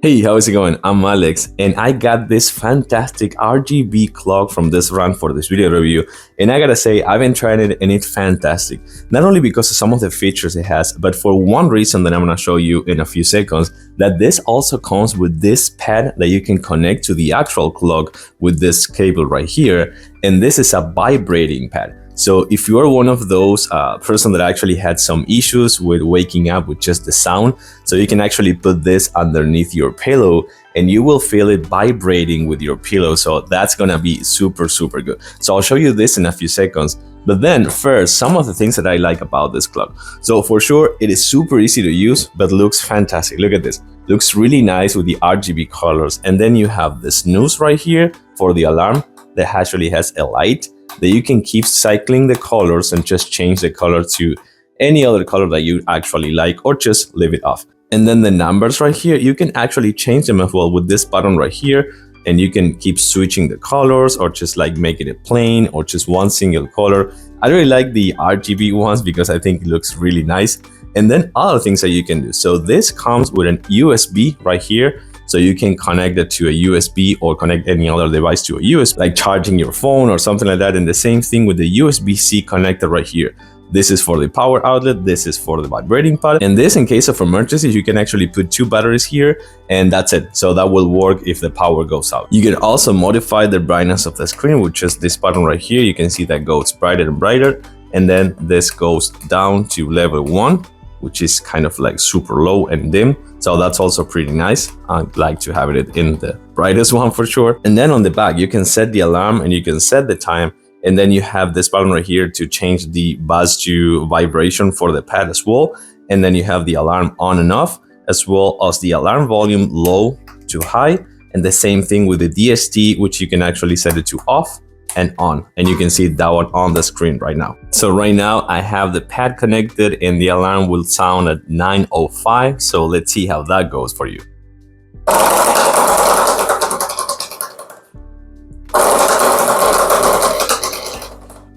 Hey, how's it going? I'm Alex, and I got this fantastic RGB clock from this brand for this video review. And I gotta say, I've been trying it and it's fantastic. Not only because of some of the features it has, but for one reason that I'm gonna show you in a few seconds, that this also comes with this pad that you can connect to the actual clock with this cable right here. And this is a vibrating pad. So if you're one of those person that actually had some issues with waking up with just the sound, so you can actually put this underneath your pillow and you will feel it vibrating with your pillow. So that's gonna be super good. So I'll show you this in a few seconds. But then first, some of the things that I like about this clock. So for sure, it is super easy to use, but looks fantastic. Look at this. Looks really nice with the RGB colors. And then you have the snooze right here for the alarm that actually has a light that you can keep cycling the colors and just change the color to any other color that you actually like, or just leave it off. And then the numbers right here, you can actually change them as well with this button right here, and you can keep switching the colors or just like make it a plain or just one single color. I really like the RGB ones because I think it looks really nice. And then other things that you can do. So this comes with an USB right here. So you can connect it to a USB or connect any other device to a USB, like charging your phone or something like that. And the same thing with the USB-C connector right here. This is for the power outlet, this is for the vibrating pad. And this, in case of emergencies, you can actually put two batteries here and that's it. So that will work if the power goes out. You can also modify the brightness of the screen with just this button right here. You can see that goes brighter and brighter. And then this goes down to level 1, which is kind of like super low and dim. So that's also pretty nice. I'd like to have it in the brightest one for sure. And then on the back, you can set the alarm and you can set the time. And then you have this button right here to change the buzz to vibration for the pad as well. And then you have the alarm on and off, as well as the alarm volume low to high. And the same thing with the DST, which you can actually set it to off and on, and you can see that one on the screen right now. So right now I have the pad connected and the alarm will sound at 9:05. So let's see how that goes for you.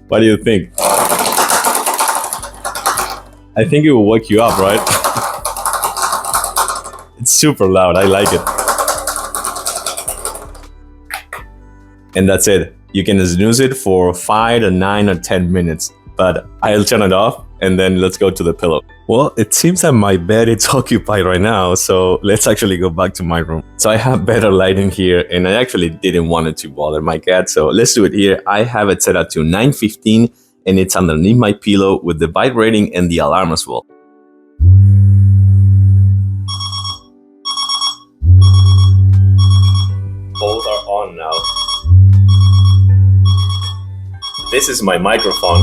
What do you think? I think it will wake you up, right? It's super loud, I like it. And that's it. You can snooze it for 5 to 9 or 10 minutes, but I'll turn it off and then let's go to the pillow. Well, it seems that my bed is occupied right now, so let's actually go back to my room. So I have better lighting here and I actually didn't want it to bother my cat, so let's do it here. I have it set up to 9:15 and it's underneath my pillow with the vibrating and the alarm as well. Both are on now. This is my microphone.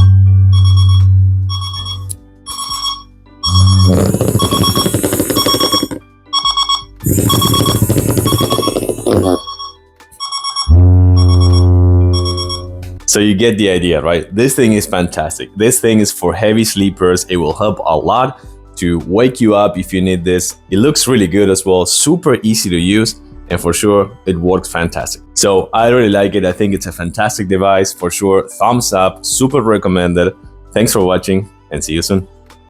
So you get the idea, right? This thing is fantastic. This thing is for heavy sleepers. It will help a lot to wake you up if you need this. It looks really good as well. Super easy to use. And for sure, it works fantastic. So I really like it. I think it's a fantastic device for sure. Thumbs up, super recommended. Thanks for watching and see you soon.